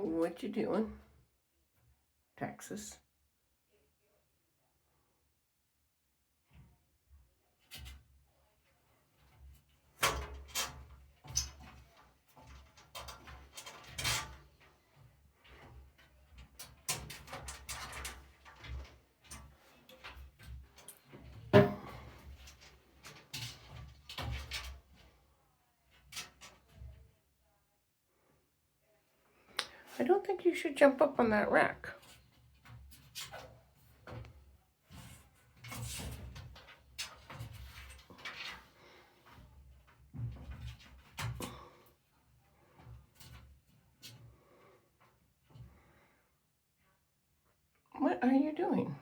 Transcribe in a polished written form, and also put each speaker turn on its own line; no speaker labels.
What you doing, Texas? I don't think you should jump up on that rack. What are you doing?